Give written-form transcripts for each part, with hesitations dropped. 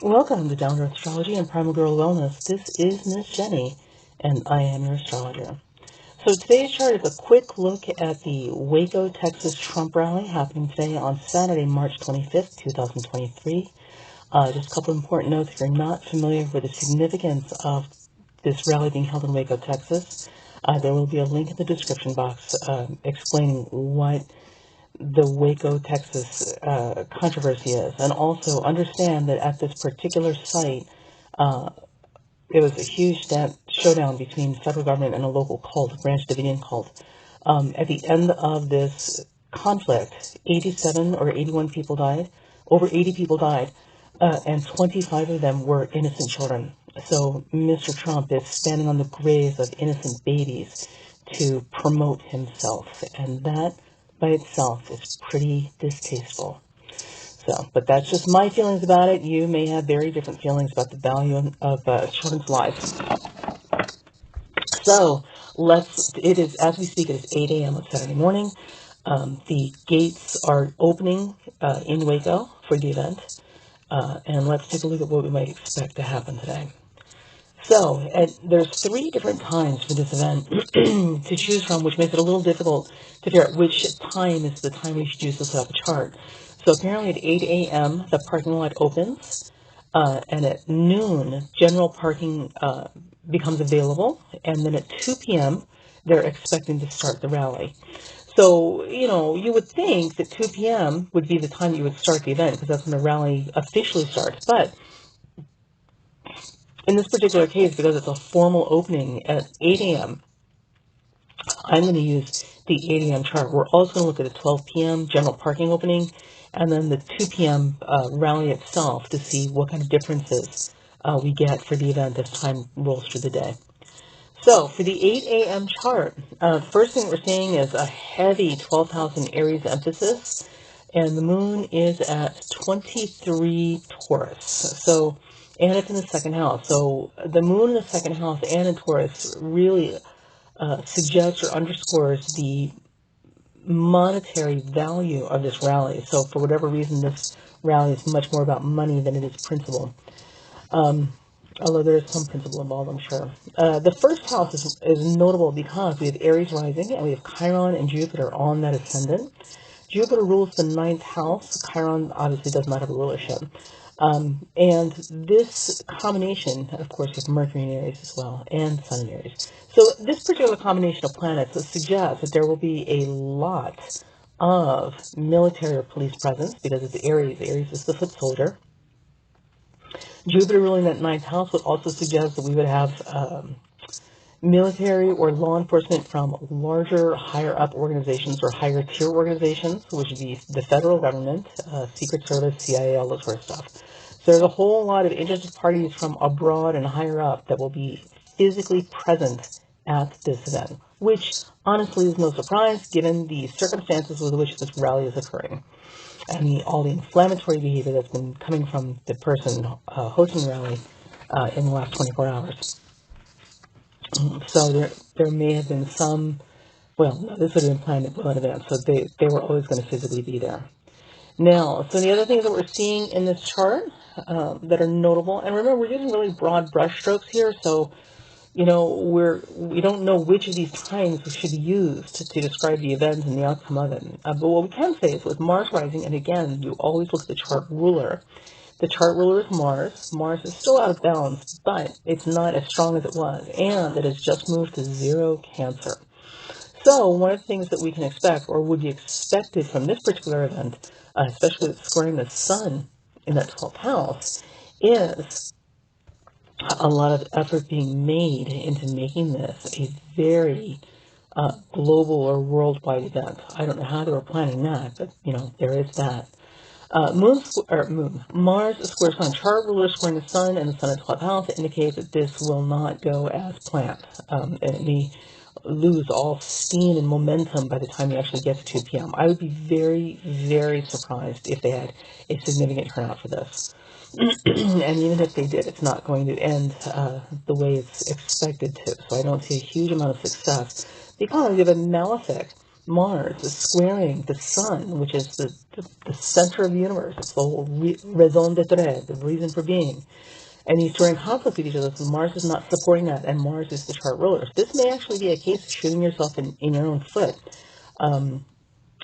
Welcome to Down to Earth Astrology and Primal Girl Wellness. This is Miss Jenny, and I am your astrologer. So today's chart is a quick look at the Waco, Texas Trump rally happening today on Saturday, March 25th, 2023. Just a couple important notes. If you're not familiar with the significance of this rally being held in Waco, Texas, there will be a link in the description box explaining what the Waco, Texas controversy is. And also understand that at this particular site, it was a huge showdown between the federal government and a local cult, a Branch Davidian cult. At the end of this conflict, 87 or 81 people died, over 80 people died, and 25 of them were innocent children. So Mr. Trump is standing on the graves of innocent babies to promote himself, and that by itself is pretty distasteful. So, but that's just my feelings about it. You may have very different feelings about the value of children's lives. So, it is, as we speak, it is 8 a.m. on Saturday morning. The gates are opening in Waco for the event. And let's take a look at what we might expect to happen today. So, there's 3 different times for this event to choose from, which makes it a little difficult to figure out which time is the time we should use to set up a chart. So apparently at 8 a.m., the parking lot opens, and at noon, general parking becomes available, and then at 2 p.m., they're expecting to start the rally. So, you would think that 2 p.m. would be the time you would start the event, because that's when the rally officially starts. But in this particular case, because it's a formal opening at 8 a.m., I'm going to use the 8 a.m. chart. We're also going to look at the 12 p.m. general parking opening, and then the 2 p.m. Rally itself to see what kind of differences we get for the event as time rolls through the day. So for the 8 a.m. chart, first thing we're seeing is a heavy 12th house in Aries emphasis, and the moon is at 23 Taurus. So, and it's in the second house. So the moon in the second house and in Taurus really suggests or underscores the monetary value of this rally. So for whatever reason, this rally is much more about money than it is principle. Although there is some principle involved, I'm sure. The first house is notable because we have Aries rising, and we have Chiron and Jupiter on that ascendant. Jupiter rules the 9th house. Chiron obviously does not have a rulership. And this combination, of course, you have Mercury in Aries as well, and Sun in Aries. So this particular combination of planets suggests that there will be a lot of military or police presence, because it's Aries. Aries is the foot soldier. Jupiter ruling that 9th house would also suggest that we would have military or law enforcement from larger, higher up organizations or higher tier organizations, which would be the federal government, Secret Service, CIA, all those sort of stuff. So there's a whole lot of interested parties from abroad and higher up that will be physically present at this event, which honestly is no surprise given the circumstances with which this rally is occurring and all the inflammatory behavior that's been coming from the person hosting the rally in the last 24 hours. So there may have been some, well, no, this would have been planned well in advance, so they were always going to physically be there. Now, so the other things that we're seeing in this chart that are notable, and remember, we're using really broad brush strokes here, so, we don't know which of these times should be used to describe the event and the outcome of it. But what we can say is with Mars rising, and again, you always look at the chart ruler. The chart ruler is Mars. Mars is still out of balance, but it's not as strong as it was, and it has just moved to 0 Cancer. So one of the things that we can expect, or would be expected from this particular event, especially with squaring the Sun in that 12th house, is a lot of effort being made into making this a very global or worldwide event. I don't know how they were planning that, but, there is that. Mars squares Sun. Chart ruler squaring the Sun and the Sun in 12th house indicates that this will not go as planned. And it may lose all steam and momentum by the time you actually get to 2 p.m. I would be very, very surprised if they had a significant turnout for this. And even if they did, it's not going to end the way it's expected to. So I don't see a huge amount of success because you have a malefic Mars is squaring the sun, which is the center of the universe. It's the whole raison d'être, the reason for being. And these two are in conflict with each other, so Mars is not supporting that, and Mars is the chart ruler. This may actually be a case of shooting yourself in your own foot.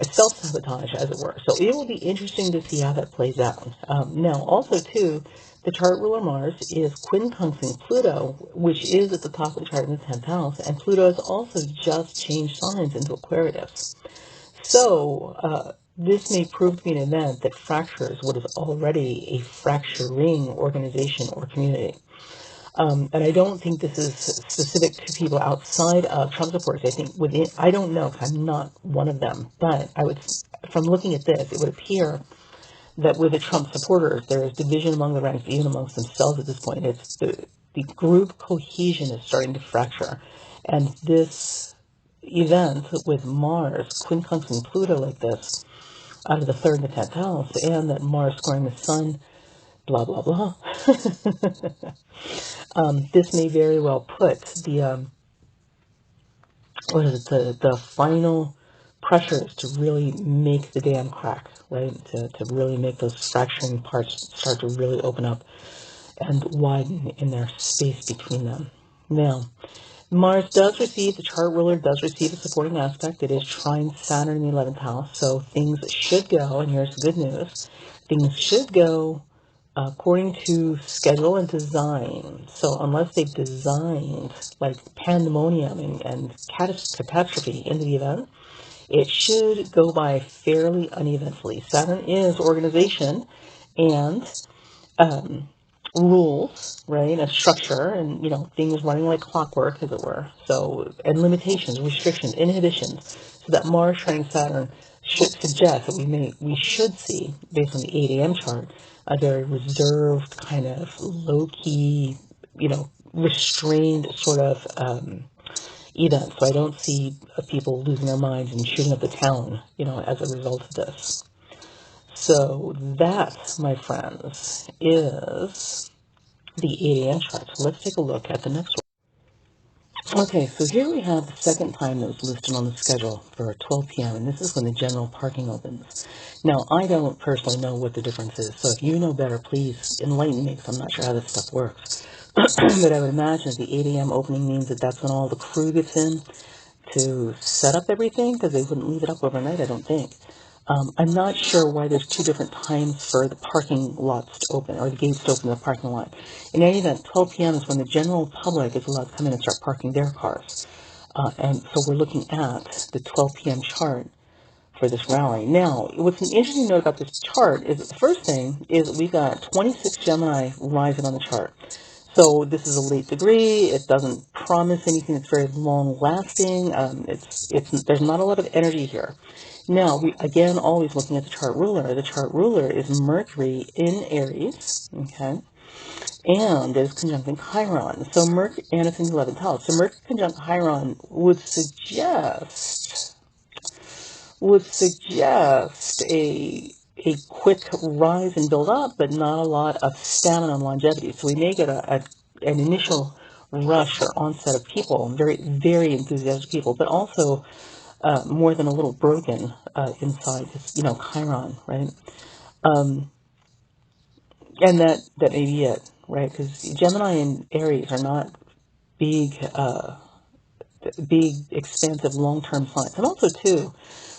Self-sabotage, as it were. So it will be interesting to see how that plays out. Now, also, too, the chart ruler Mars is quincunxing Pluto, which is at the top of the chart in the 10th house, and Pluto has also just changed signs into Aquarius. So, this may prove to be an event that fractures what is already a fracturing organization or community. And I don't think this is specific to people outside of Trump supporters. I think within, I don't know, because I'm not one of them, but from looking at this, it would appear that with the Trump supporters, there is division among the ranks, even amongst themselves at this point. It's the group cohesion is starting to fracture. And this event with Mars quincunxing Pluto like this, out of the 3rd and the 10th house, and that Mars squaring the Sun, blah, blah, blah. This may very well put the the final pressures to really make the dam crack, right? To really make those fracturing parts start to really open up and widen in their space between them. Now, Mars does receive, the chart ruler does receive a supporting aspect. It is trine Saturn in the 11th house, so things should go, and here's the good news, things should go according to schedule and design. So unless they've designed like pandemonium and catastrophe into the event, it should go by fairly uneventfully. Saturn is organization and rules, right, and structure, and things running like clockwork, as it were. So, and limitations, restrictions, inhibitions. So that Mars trine Saturn should suggest that we should see, based on the 8 a.m. chart, a very reserved kind of low key, restrained sort of event. So I don't see people losing their minds and shooting up the town, as a result of this. So that, my friends, is the 8 a.m. chart. So let's take a look at the next one. Okay, so here we have the second time that was listed on the schedule for 12 p.m., and this is when the general parking opens. Now, I don't personally know what the difference is, so if you know better, please enlighten me, because I'm not sure how this stuff works. But I would imagine the 8 a.m. opening means that that's when all the crew gets in to set up everything, because they wouldn't leave it up overnight, I don't think. I'm not sure why there's two different times for the parking lots to open, or the gates to open the parking lot. In any event, 12 p.m. is when the general public is allowed to come in and start parking their cars. And so we're looking at the 12 p.m. chart for this rally. Now, what's an interesting note about this chart is that the first thing is we got 26 Gemini rising on the chart. So this is a late degree. It doesn't promise anything that's very long lasting. There's not a lot of energy here. Now, we again always looking at the chart ruler. The chart ruler is Mercury in Aries, okay, and is conjuncting Chiron. So Mercury, and it's in the 11th house. So Mercury conjunct Chiron would suggest a quick rise and build up, but not a lot of stamina and longevity. So we may get an initial rush or onset of people, very, very enthusiastic people, but also more than a little broken inside, Chiron, right? And that may be it, right? Because Gemini and Aries are not big, expansive, long-term signs. And also, too,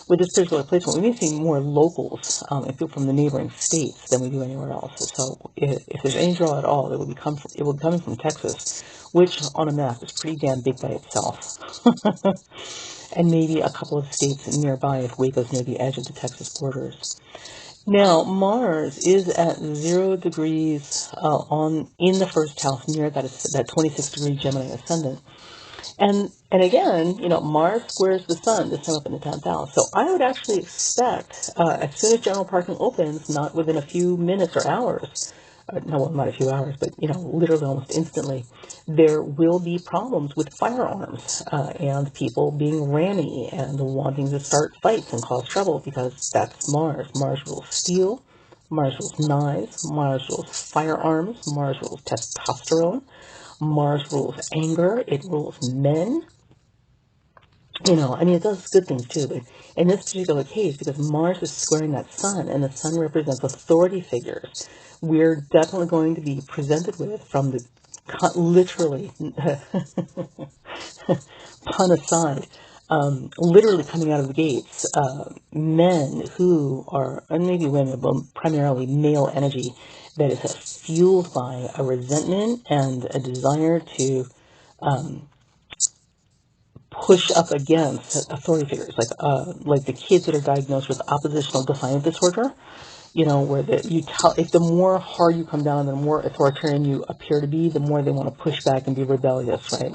with this particular placement, we may see more locals and people from the neighboring states than we do anywhere else. So if there's any draw at all, it would be coming from Texas, which on a map is pretty damn big by itself. And maybe a couple of states nearby if Waco's near the edge of the Texas borders. Now, Mars is at 0 degrees in the first house, near that 26-degree Gemini ascendant. And again, Mars squares the Sun this time up in the 10th house. So I would actually expect, as soon as general parking opens, not within a few minutes or hours, no, well, not a few hours, but, literally almost instantly, there will be problems with firearms and people being rammy and wanting to start fights and cause trouble, because that's Mars. Mars rules steel, Mars rules knives, Mars rules firearms, Mars rules testosterone, Mars rules anger, it rules men, I mean, it does good things too, but in this particular case, because Mars is squaring that sun, and the sun represents authority figures, we're definitely going to be presented with, from the literally, pun aside, literally coming out of the gates, men who are, and maybe women, but primarily male energy, that is fueled by a resentment and a desire to push up against authority figures, like the kids that are diagnosed with oppositional defiant disorder. Where you tell, if the more hard you come down, the more authoritarian you appear to be, the more they want to push back and be rebellious, right?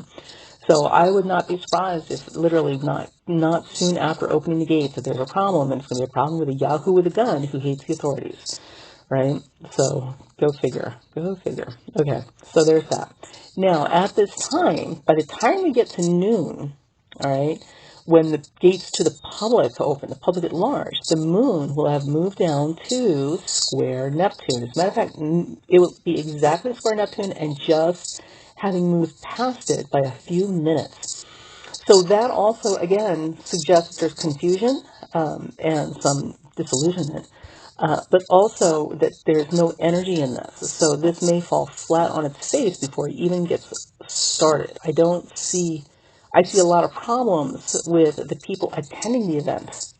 So I would not be surprised if literally not soon after opening the gates that there's a problem, and it's going to be a problem with a Yahoo with a gun who hates the authorities, right? So go figure. Go figure. Okay, so there's that. Now, at this time, by the time we get to noon, all right, when the gates to the public open, the public at large, the moon will have moved down to square Neptune. As a matter of fact, it will be exactly square Neptune, and just having moved past it by a few minutes. So that also, again, suggests there's confusion, and some disillusionment, but also that there's no energy in this. So this may fall flat on its face before it even gets started. I see a lot of problems with the people attending the event.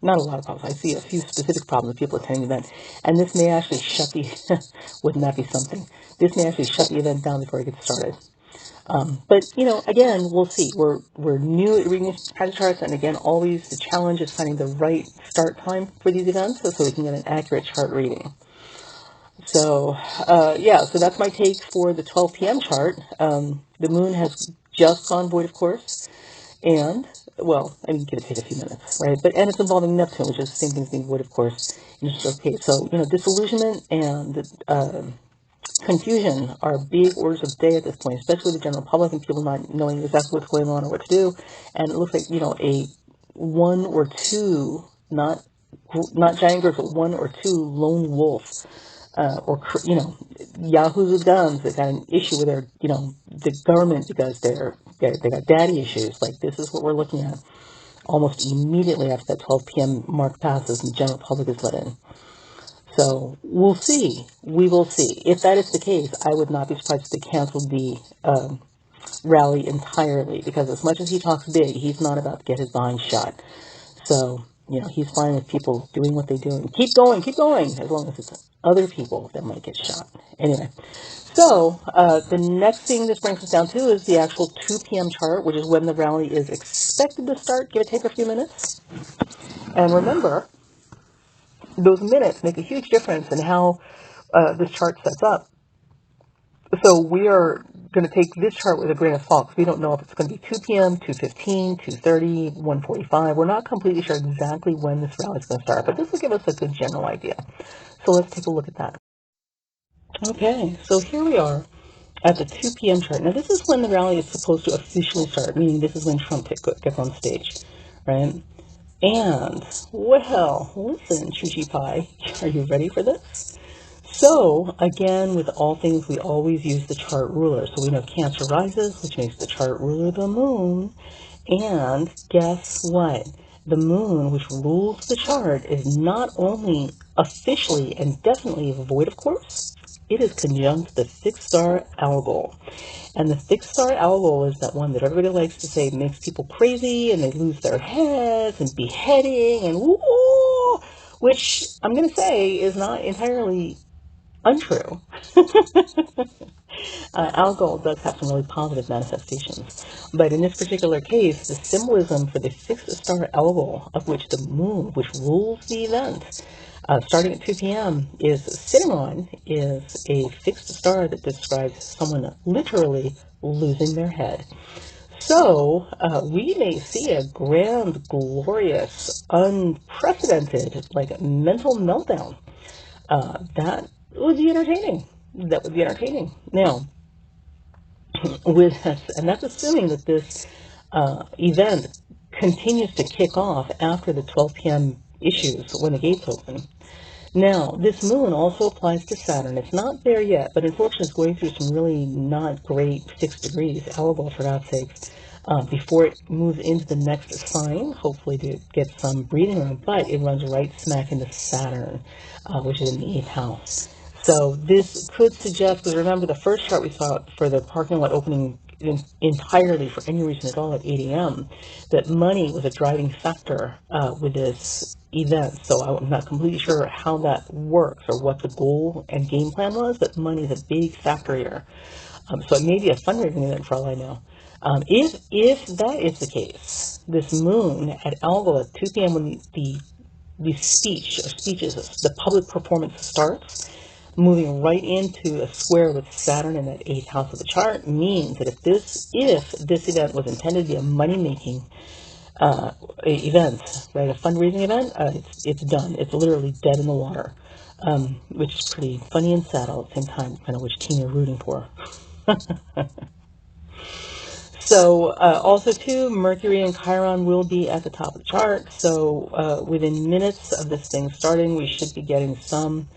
Not a lot of problems. I see a few specific problems with people attending the event. And this may actually shut the, wouldn't that be something? This may actually shut the event down before it gets started. But, again, we'll see. We're new at reading these charts, and again, always the challenge is finding the right start time for these events so we can get an accurate chart reading. So, so that's my take for the 12 p.m. chart. The moon has just gone void, of course, and, well, I mean, give it take a few minutes, right? And it's involving Neptune, which is the same thing as being void, of course, in this case. So, disillusionment and confusion are big orders of the day at this point, especially the general public and people not knowing exactly what's going on or what to do. And it looks like, a one or two, not giant groups, but one or two lone wolves, or yahoos with guns that got an issue with the government because they got daddy issues. Like, this is what we're looking at almost immediately after that 12 p.m. mark passes and the general public is let in. So we'll see. We will see. If that is the case, I would not be surprised if they canceled the rally entirely, because as much as he talks big, he's not about to get his behind shot. So, he's fine with people doing what they do and keep going, as long as it's other people that might get shot. Anyway, so the next thing this brings us down to is the actual 2 p.m. chart, which is when the rally is expected to start. Give or take a few minutes. And remember, those minutes make a huge difference in how this chart sets up. So we are going to take this chart with a grain of salt, because we don't know if it's going to be 2 p.m., 2:15, 2:30, 1:45. We're not completely sure exactly when this rally is going to start, but this will give us a good general idea. So let's take a look at that. Okay, so here we are at the 2 p.m. chart. Now, this is when the rally is supposed to officially start, meaning this is when Trump gets on stage, right? And, well, listen, Chuchi Pie, are you ready for this? So, again, with all things, we always use the chart ruler. So we know Cancer rises, which makes the chart ruler the moon. And guess what? The moon, which rules the chart, is not only officially and definitely void, of course, it is conjunct the fixed star Algol. And the fixed star Algol is that one that everybody likes to say makes people crazy and they lose their heads and beheading and woo, which I'm going to say is not entirely untrue. Algol does have some really positive manifestations. But in this particular case, the symbolism for the fixed star Algol, of which the moon, which rules the event, starting at 2 p.m., is sitting on, is a fixed star that describes someone literally losing their head. So we may see a grand, glorious, unprecedented, mental meltdown. That would be entertaining. Now, and that's assuming that this event continues to kick off after the 12 p.m. issues when the gates open. Now, this moon also applies to Saturn. It's not there yet, but unfortunately it's going through some really not great 6 degrees. Algol, for God's sake. before it moves into the next sign, hopefully to get some breathing room, but it runs right smack into Saturn, which is in the 8th house. So this could suggest, because remember the first chart we saw for the parking lot opening entirely for any reason at all at 8 a.m., that money was a driving factor with this event. So I'm not completely sure how that works or what the goal and game plan was, but money is a big factor here. So it may be a fundraising event for all I know. If that is the case, this moon at Algol at 2 p.m. when the the public performance starts, moving right into a square with Saturn in that 8th house of the chart, means that if this event was intended to be a money-making event, right, a fundraising event, it's done. It's literally dead in the water, which is pretty funny and sad all at the same time, depending on which team you're rooting for. So also too, Mercury and Chiron will be at the top of the chart. So within minutes of this thing starting, we should be getting some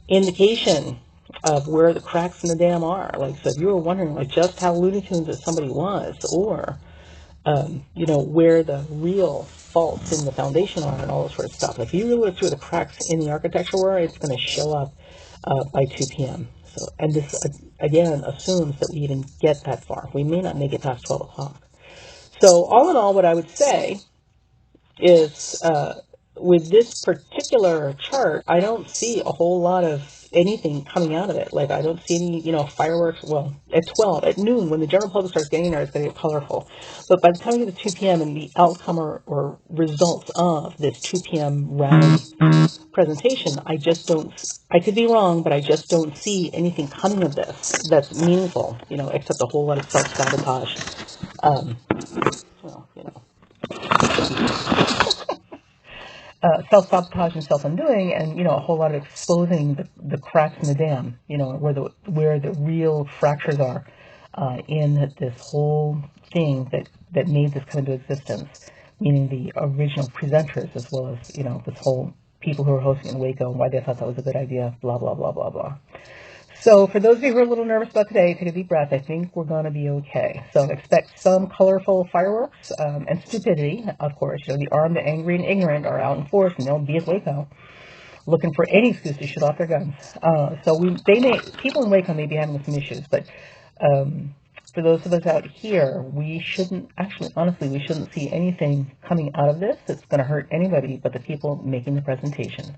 indication of where the cracks in the dam are. Like, so if you were wondering, like, just how Looney Tunes that somebody was, or where the real faults in the foundation are and all this sort of stuff. If you really look through the cracks in the architecture where it's going to show up by 2 p.m. So, and this again assumes that we even get that far. We may not make it past 12 o'clock. So all in all, what I would say is with this particular chart, I don't see a whole lot of anything coming out of it. Like, I don't see any, fireworks. Well, at 12, at noon, when the general public starts getting there, it's going to get colorful. But by the time we get to 2 p.m. and the outcome or results of this 2 p.m. rally presentation, I could be wrong, but I just don't see anything coming of this that's meaningful, except a whole lot of self-sabotage. Well, self-sabotage and self-undoing, and a whole lot of exposing the cracks in the dam, where the real fractures are in this whole thing that made this come into existence, meaning the original presenters, as well as this whole people who were hosting in Waco and why they thought that was a good idea, blah blah blah blah blah. So for those of you who are a little nervous about today, take a deep breath. I think we're going to be okay. So expect some colorful fireworks and stupidity, of course. The armed, the angry, and ignorant are out in force, and they'll be at Waco looking for any excuse to shoot off their guns. People in Waco may be having some issues, but for those of us out here, we shouldn't see anything coming out of this that's going to hurt anybody but the people making the presentation.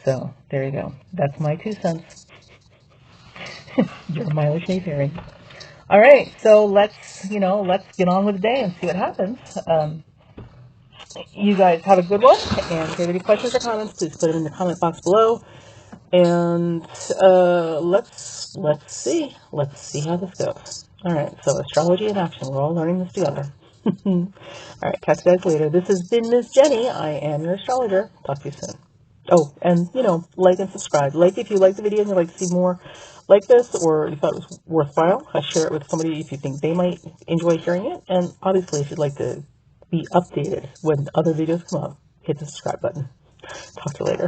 So there you go. That's my 2 cents. Your mileage may vary. All right, so let's get on with the day and see what happens. You guys have a good one, and if you have any questions or comments, please put it in the comment box below. And let's see how this goes. All right, so astrology in action. We're all learning this together. All right, catch you guys later. This has been Miss Jenny. I am your astrologer. Talk to you soon. Oh, and, like and subscribe. Like if you like the video and you'd like to see more like this, or you thought it was worthwhile, share it with somebody if you think they might enjoy hearing it. And obviously, if you'd like to be updated when other videos come up, hit the subscribe button. Talk to you later.